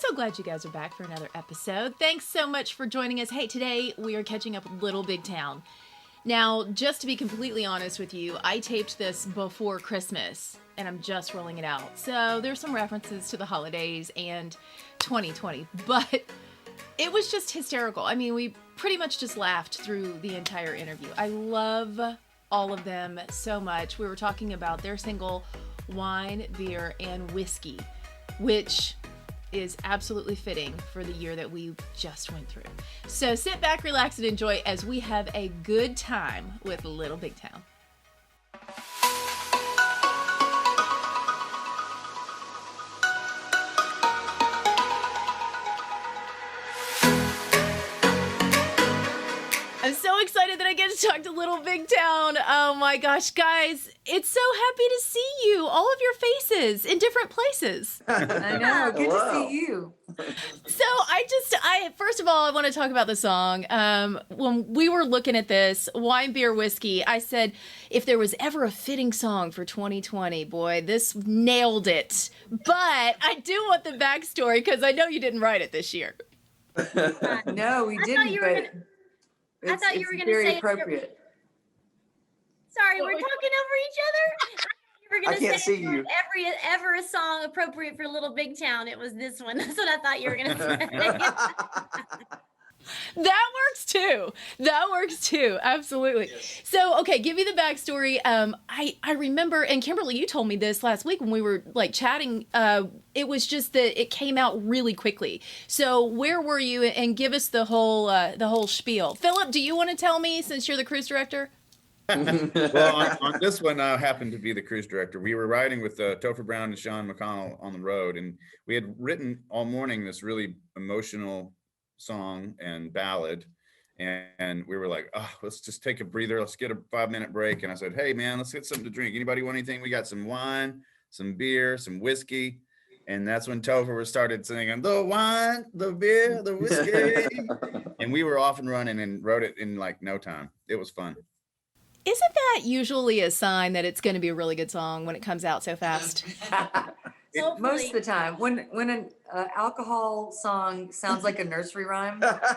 so glad you guys are back for another episode. Thanks so much for joining us. Hey, today we are catching up with Little Big Town. Now, just to be completely honest with you, I taped this before Christmas, and I'm just rolling it out. So there's some references to the holidays and 2020, but it was just hysterical. I mean, we pretty much just laughed through the entire interview. I love all of them so much. We were talking about their single, Wine, Beer, and Whiskey, which is absolutely fitting for the year that we just went through. So sit back, relax, and enjoy as we have a good time with Little Big Town. I'm so excited that I get to talk to Little Big Town. Oh my gosh, guys, it's so happy to see you, all of your faces in different places. I know, good to see you. So first of all, I want to talk about the song. When we were looking at this, Wine, Beer, Whiskey, I said, if there was ever a fitting song for 2020, boy, this nailed it. But I do want the backstory because I know you didn't write it this year. No, we didn't, I thought you were going to very say appropriate. Sorry, we're talking over each other. You were going to can't say see you. ever a song appropriate for Little Big Town. It was this one. That's what I thought you were going to say. That works too. Absolutely. Yes. So, okay, give me the backstory. I remember, and Kimberly, you told me this last week when we were like chatting. It was just that it came out really quickly. So, where were you? And give us the whole spiel. Philip, do you want to tell me since you're the cruise director? Well, on this one, I happened to be the cruise director. We were riding with Topher Brown and Sean McConnell on the road, and we had written all morning this really emotional song and ballad, and we were like, oh, let's just take a breather, let's get a 5-minute break. And I said, hey man, let's get something to drink. Anybody want anything? We got some wine, some beer, some whiskey. And that's when Topher started singing the wine, the beer, the whiskey. And we were off and running and wrote it in like no time. It was fun. Isn't that usually a sign that it's going to be a really good song when it comes out so fast? Most of the time, when an alcohol song sounds like a nursery rhyme, then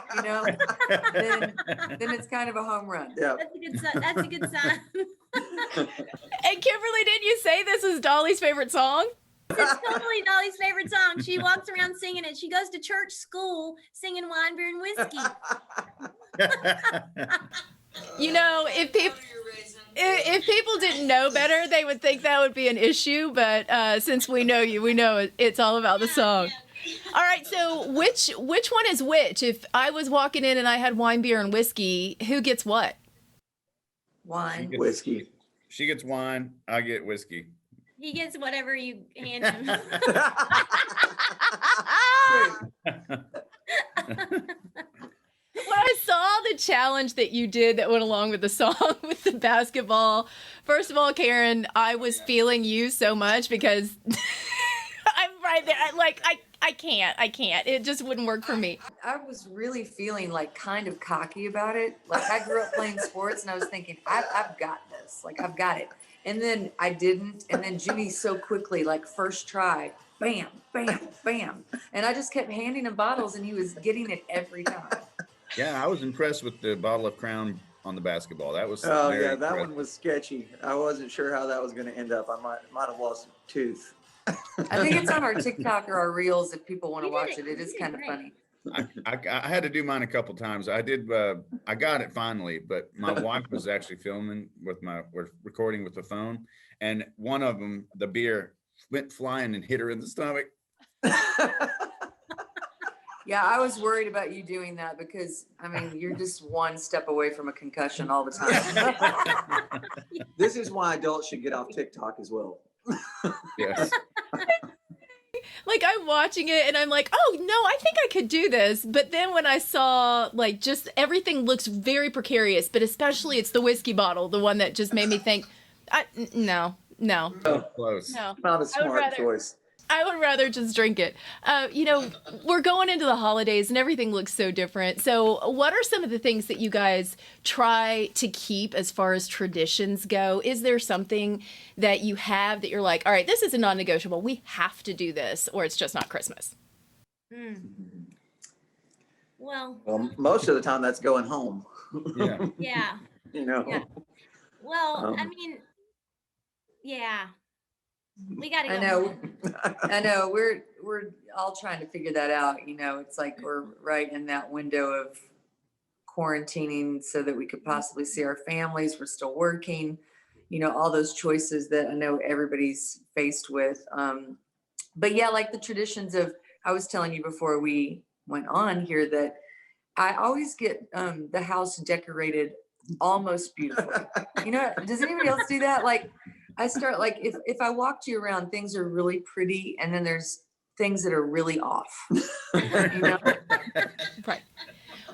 it's kind of a home run. Yeah, That's a good sign. And Kimberly, didn't you say this is Dolly's favorite song? It's totally Dolly's favorite song. She walks around singing it. She goes to church school singing Wine, Beer, and Whiskey. You know, if people didn't know better, they would think that would be an issue. But since we know you, we know it's all about the song. All right. So which one is which? If I was walking in and I had wine, beer, and whiskey, who gets what? Wine. Whiskey. She gets wine. I get whiskey. He gets whatever you hand him. When I saw the challenge that you did that went along with the song with the basketball, first of all, Karen, I was feeling you so much because I'm right there. I can't. It just wouldn't work for me. I was really feeling like kind of cocky about it. Like I grew up playing sports and I was thinking, I've got this. Like I've got it. And then I didn't. And then Jimmy so quickly, like first try, bam, bam, bam. And I just kept handing him bottles and he was getting it every time. Yeah, I was impressed with the bottle of Crown on the basketball. That was that one was sketchy. I wasn't sure how that was going to end up. I might have lost a tooth. I think it's on our TikTok or our Reels if people want to watch it. It is kind of funny. I had to do mine a couple times. I did. I got it finally, but my wife was actually filming we're recording with the phone, and one of them, the beer went flying and hit her in the stomach. Yeah, I was worried about you doing that because, I mean, you're just one step away from a concussion all the time. This is why adults should get off TikTok as well. Yes. Like I'm watching it and I'm like, oh no, I think I could do this. But then when I saw like just everything looks very precarious, but especially it's the whiskey bottle, the one that just made me think, no. So close. No. Not a smart choice. I would rather just drink it. We're going into the holidays and everything looks so different. So what are some of the things that you guys try to keep as far as traditions go? Is there something that you have that you're like, all right, this is a non-negotiable. We have to do this, or it's just not Christmas? Well, most of the time that's going home. Yeah. yeah. You know. Yeah. Well, I Um, mean, yeah, we got to go I know. home. I know we're all trying to figure that out. You know, it's like we're right in that window of quarantining so that we could possibly see our families. We're still working, you know, all those choices that I know everybody's faced with. But yeah, like the traditions of, I was telling you before we went on here that I always get the house decorated almost beautifully. You know, does anybody else do that? Like I start like if I walk you around, things are really pretty, and then there's things that are really off. You know? Right.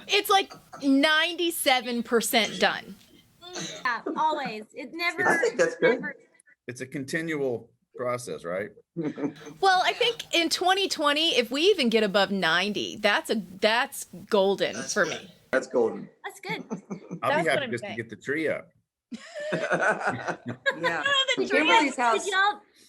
It's like 97% done. Yeah, always. It never. I think that's good. never- It's a continual process, right? Well, I think in 2020, if we even get above 90, that's golden for me. That's golden. That's good. I'll That's be what happy I'm just to saying. get the tree up. Yeah. The Kimberly's house.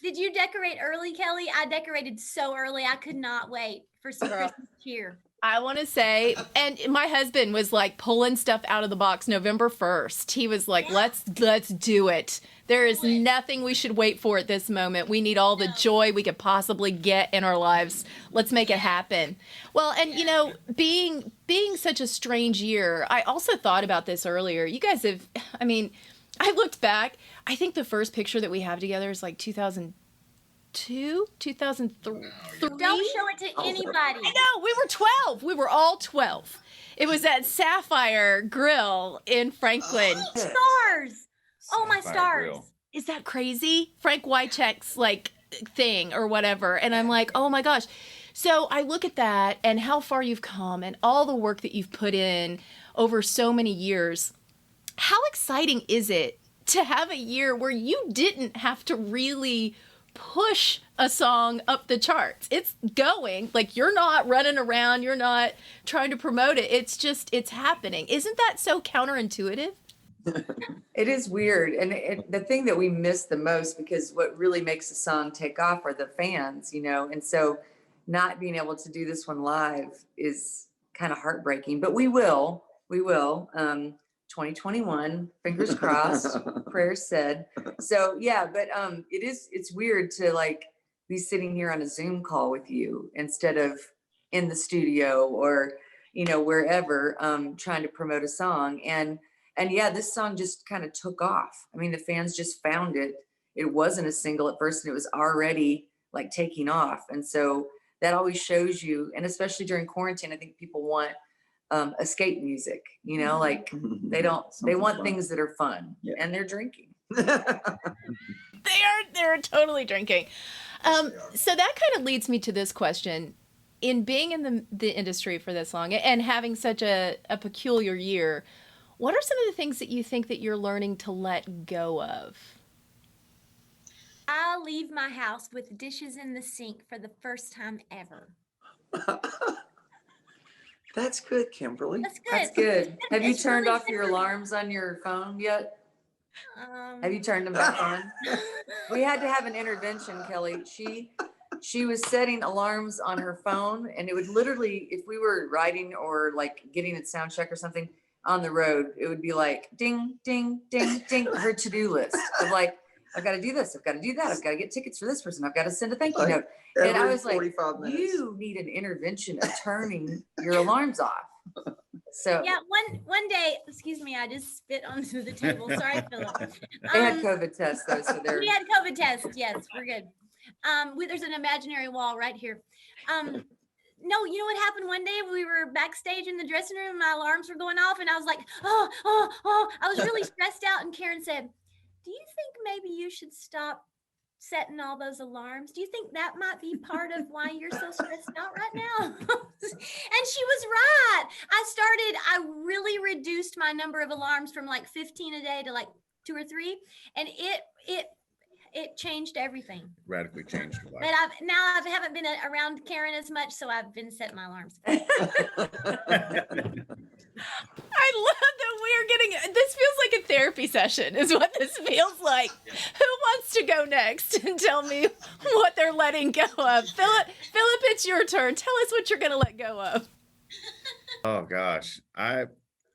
Did you decorate early, Kelly? I decorated so early. I could not wait for some Girl. Christmas cheer. I want to say, and my husband was like pulling stuff out of the box November 1st. He was like, let's do it. There is nothing we should wait for at this moment. We need all the joy we could possibly get in our lives. Let's make it happen. Well, and you know, being such a strange year, I also thought about this earlier. You guys have, I mean, I looked back. I think the first picture that we have together is like 2002, 2003. Don't show it to anybody. I know, we were 12. We were all 12. It was at Sapphire Grill in Franklin. Stars. Oh, my Sapphire stars. Grill. Is that crazy? Frank Wycheck's like thing or whatever. And I'm like, oh my gosh. So I look at that and how far you've come and all the work that you've put in over so many years. How exciting is it to have a year where you didn't have to really push a song up the charts? It's going, like you're not running around, you're not trying to promote it. It's happening. Isn't that so counterintuitive? It is weird. And the thing that we miss the most, because what really makes a song take off are the fans, you know? And so not being able to do this one live is kind of heartbreaking, but we will. 2021, fingers crossed, prayers said. So yeah, but it's weird to like be sitting here on a Zoom call with you instead of in the studio or, you know, wherever, trying to promote a song. And yeah, this song just kind of took off. I mean, the fans just found it. It wasn't a single at first, and it was already like taking off. And so that always shows you, and especially during quarantine, I think people want escape music, you know, like they want fun. things that are fun. Yeah. And they're drinking. They're totally drinking. So that kind of leads me to this question. In being in the industry for this long and having such a peculiar year, what are some of the things that you think that you're learning to let go of? I leave my house with dishes in the sink for the first time ever. That's good, Kimberly. That's good. That's good. Have you It's turned really off your different. alarms on your phone yet? Um, Have you turned them back on? We had to have an intervention, Kelly. She was setting alarms on her phone, and it would literally, if we were riding or like getting a sound check or something on the road, it would be like ding, ding, ding, ding, her to-do list of like, I've got to do this, I've got to do that, I've got to get tickets for this person, I've got to send a thank you note. And I Every was like, 45 minutes. you need an intervention of turning your alarms off. So yeah, one day, excuse me, I just spit onto the table. Sorry, Philip. they had COVID tests though, so they're We had COVID tests. Yes, we're good. There's an imaginary wall right here. No, you know what happened one day? We were backstage in the dressing room. My alarms were going off, and I was like, oh. I was really stressed out. And Karen said, "Do you think maybe you should stop setting all those alarms? Do you think that might be part of why you're so stressed out right now?" And she was right. I really reduced my number of alarms from like 15 a day to like 2 or 3, and it changed everything. Radically changed your But life. I haven't been around Karen as much, so I've been setting my alarms. I love that we're getting, this feels like a therapy session is what this feels like. Who wants to go next and tell me what they're letting go of? Philip, it's your turn. Tell us what you're going to let go of. Oh gosh, I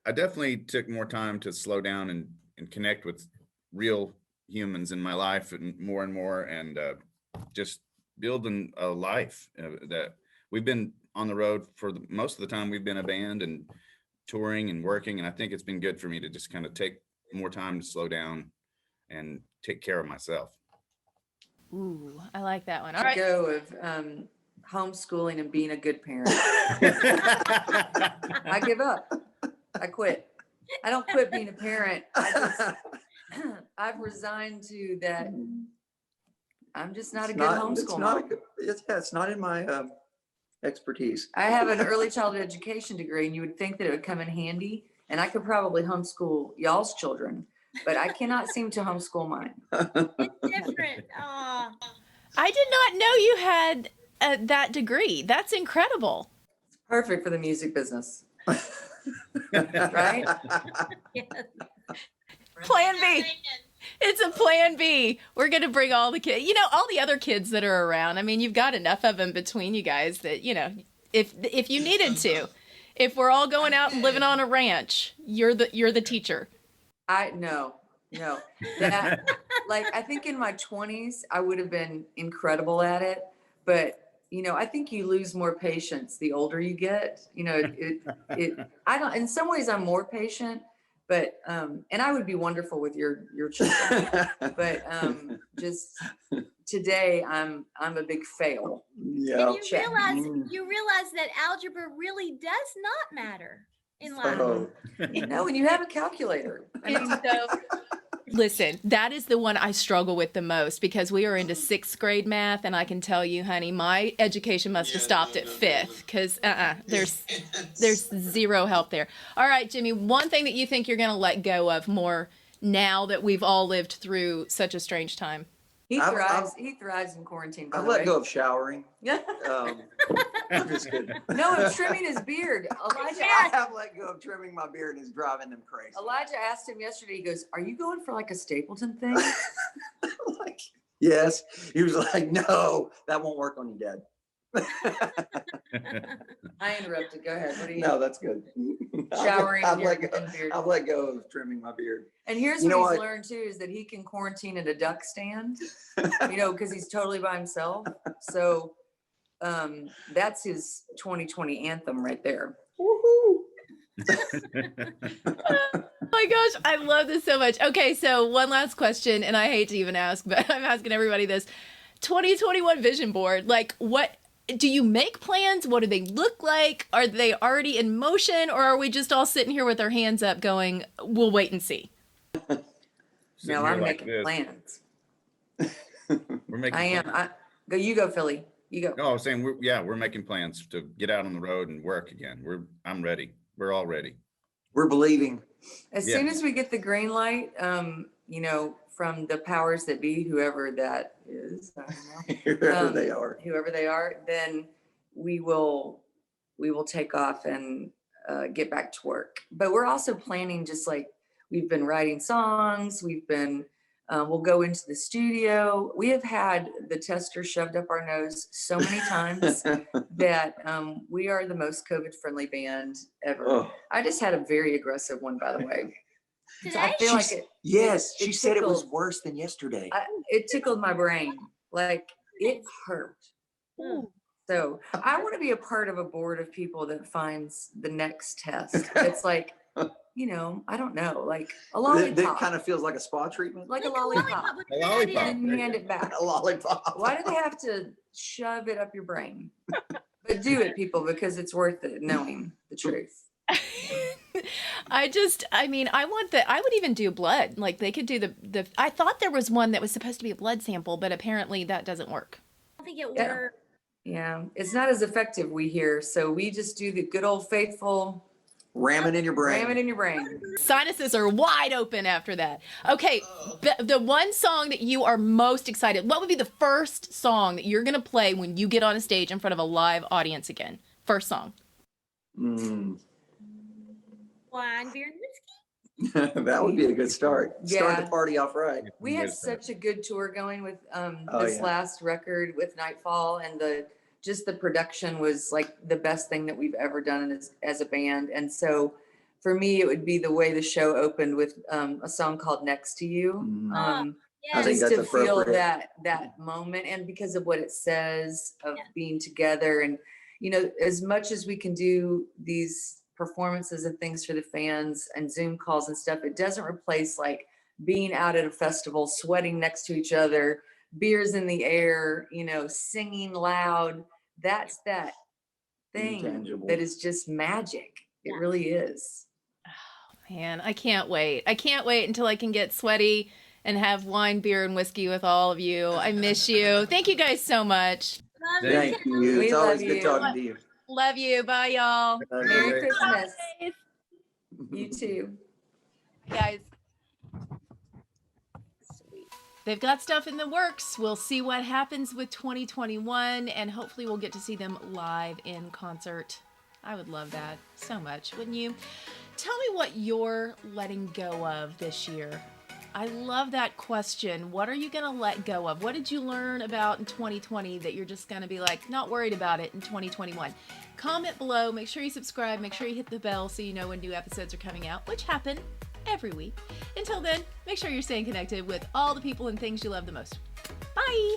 definitely took more time to slow down and connect with real humans in my life and more and just building a life that we've been on the road for most of the time. We've been a band and touring and working, and I think it's been good for me to just kind of take more time to slow down and take care of myself. Ooh, I like that one. All Let right. go of homeschooling and being a good parent. I give up. I quit. I don't quit being a parent. I've resigned to that. I'm just not a good homeschool mom. It's not in my expertise. I have an early childhood education degree, and you would think that it would come in handy, and I could probably homeschool y'all's children, but I cannot seem to homeschool mine. It's different. Aw. I did not know you had that degree. That's incredible. Perfect for the music business. Right? Yes. Plan B. It's a plan B. We're going to bring all the kids, all the other kids that are around. I mean, you've got enough of them between you guys that, if you needed to, if we're all going out and living on a ranch, you're the teacher. No. That, I think in my 20s, I would have been incredible at it. But, I think you lose more patience the older you get. In some ways I'm more patient, but, and I would be wonderful with your children, but, just today I'm a big fail. Yeah. And you realize that algebra really does not matter in life. Oh. When you have a calculator. I mean, Listen, that is the one I struggle with the most because we are into 6th grade math, and I can tell you, honey, my education must have stopped at 5th because there's zero help there. All right, Jimmy, one thing that you think you're going to let go of more now that we've all lived through such a strange time. he thrives in quarantine. By I've the let way. go of showering. Yeah. I'm just kidding. No, I'm trimming his beard. Elijah I have let go of trimming my beard, and it's driving them crazy. Elijah asked him yesterday, he goes, "Are you going for like a Stapleton thing?" Like, yes. He was like, "No, that won't work on you, Dad." I interrupted. Go ahead. What do you No, that's good. Showering I've and beard. I've let go of trimming my beard. And here's You know what he's what? learned too, is that he can quarantine at a duck stand, because he's totally by himself. So that's his 2020 anthem right there. Woohoo! Oh my gosh, I love this so much. Okay, so one last question, and I hate to even ask, but I'm asking everybody this. 2021 vision board, what do you make plans? What do they look like? Are they already in motion, or are we just all sitting here with our hands up going, we'll wait and see? No, I'm making plans. We're making. I am. You go, Philly. You go. No, I was saying we're making plans to get out on the road and work again. I'm ready. We're all ready. We're believing. As soon as we get the green light, from the powers that be, whoever that is, I don't know. Whoever they are, then we will take off and get back to work. But we're also planning, just like we've been writing songs. We'll go into the studio. We have had the tester shoved up our nose so many times that we are the most COVID-friendly band ever. Oh. I just had a very aggressive one, by the way. So I Today? feel like She said it was tickled. worse than yesterday. It tickled my brain. Like, it hurt. Ooh. So I want to be a part of a board of people that finds the next test. It's like, I don't know, like a lollipop. That kind of feels like a spa treatment. Like a Like lollipop. would A be a good lollipop. idea. And you hand it back. A lollipop. Why do they have to shove it up your brain? But do it, people, because it's worth it, knowing the truth. I would even do blood. Like they could do I thought there was one that was supposed to be a blood sample, but apparently that doesn't work. I think it Yeah. worked. Yeah, it's not as effective, we hear. So we just do the good old faithful Ram it in your brain. ram it in your brain. Sinuses are wide open after that. Okay, the one song that you are most excited, what would be the first song that you're going to play when you get on a stage in front of a live audience again? First song. Wine, beer, and whiskey. That would be a good start. Start Yeah. the party off right. We had such a good tour going with Oh, this yeah. last record with Nightfall, and the production was like the best thing that we've ever done as a band. And so for me, it would be the way the show opened with a song called Next to You. Mhm. Um, I think just that's to feel appropriate. that moment, and because of what it says of Yeah. being together, and as much as we can do these performances and things for the fans and Zoom calls and stuff, it doesn't replace like being out at a festival, sweating next to each other, beers in the air, singing loud. That's that thing Intangible. that is just magic. It Yeah. really is. Man, I can't wait. I can't wait until I can get sweaty and have wine, beer, and whiskey with all of you. I miss you. Thank you guys so much. Love Thank Thank you. We It's love always good you. talking to you. Love you. Bye, y'all. Merry Bye. Christmas. Bye, You too. guys. They've got stuff in the works. We'll see what happens with 2021, and hopefully we'll get to see them live in concert. I would love that so much, wouldn't you? Tell me what you're letting go of this year. I love that question. What are you going to let go of? What did you learn about in 2020 that you're just going to be like, not worried about it in 2021? Comment below. Make sure you subscribe. Make sure you hit the bell so you know when new episodes are coming out, which happen every week. Until then, make sure you're staying connected with all the people and things you love the most. Bye!